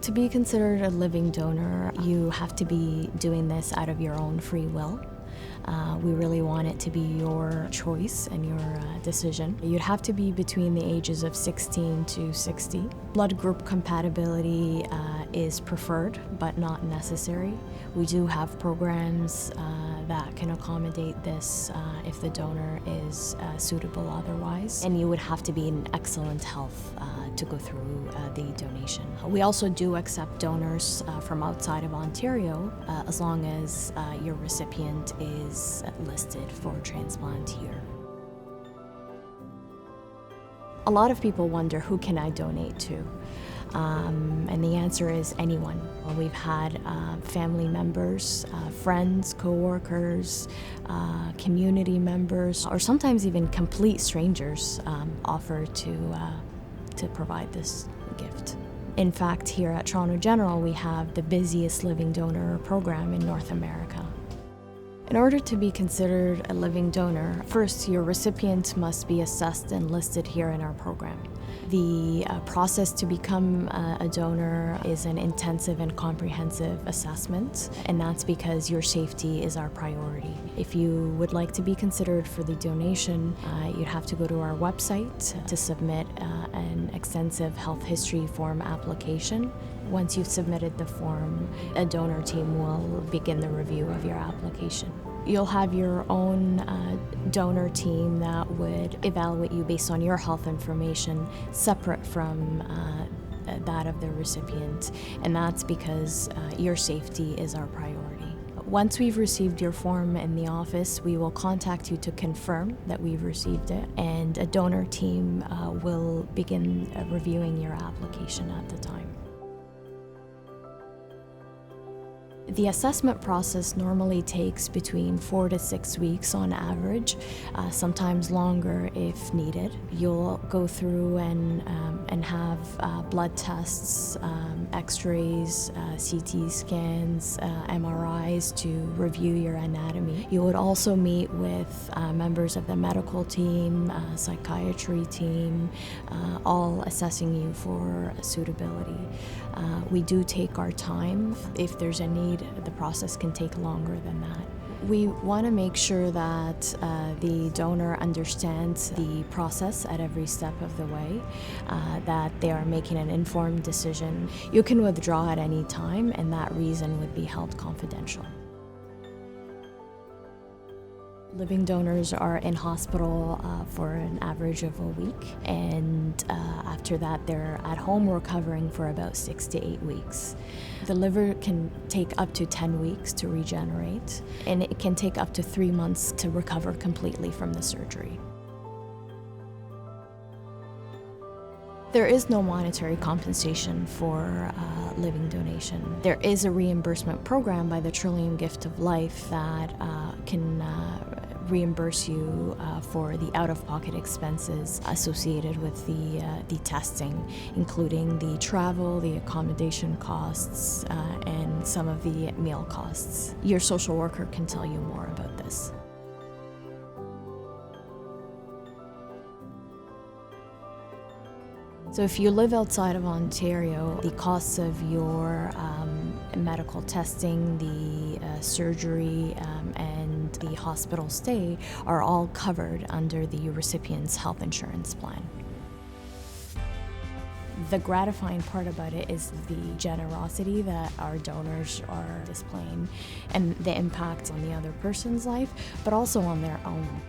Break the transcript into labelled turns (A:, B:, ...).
A: To be considered a living donor, you have to be doing this out of your own free will. We really want it to be your choice and your decision. You'd have to be between the ages of 16 to 60. Blood group compatibility is preferred, but not necessary. We do have programs that can accommodate this if the donor is suitable otherwise. And you would have to be in excellent health to go through the donation. We also do accept donors from outside of Ontario as long as your recipient is listed for transplant here. A lot of people wonder, who can I donate to? And the answer is anyone. We've had family members, friends, co-workers, community members, or sometimes even complete strangers offer to provide this gift. In fact, here at Toronto General, we have the busiest living donor program in North America. In order to be considered a living donor, first, your recipient must be assessed and listed here in our program. The process to become a donor is an intensive and comprehensive assessment, and that's because your safety is our priority. If you would like to be considered for the donation, you'd have to go to our website to submit an extensive health history form application. Once you've submitted the form, a donor team will begin the review of your application. You'll have your own donor team that would evaluate you based on your health information, separate from that of the recipient, and that's because your safety is our priority. Once we've received your form in the office, we will contact you to confirm that we've received it, and a donor team will begin reviewing your application at the time. The assessment process normally takes between 4 to 6 weeks on average, sometimes longer if needed. You'll go through and have blood tests, x-rays, CT scans, MRIs to review your anatomy. You would also meet with members of the medical team, psychiatry team, all assessing you for suitability. We do take our time. If there's a need, the process can take longer than that. We want to make sure that the donor understands the process at every step of the way, that they are making an informed decision. You can withdraw at any time, and that reason would be held confidential. Living donors are in hospital for an average of a week, and after that they're at home recovering for about 6 to 8 weeks. The liver can take up to 10 weeks to regenerate, and it can take up to 3 months to recover completely from the surgery. There is no monetary compensation for living donation. There is a reimbursement program by the Trillium Gift of Life that can reimburse you for the out-of-pocket expenses associated with the testing, including the travel, the accommodation costs, and some of the meal costs. Your social worker can tell you more about this. So if you live outside of Ontario, the costs of your medical testing, the surgery, and the hospital stay are all covered under the recipient's health insurance plan. The gratifying part about it is the generosity that our donors are displaying and the impact on the other person's life, but also on their own.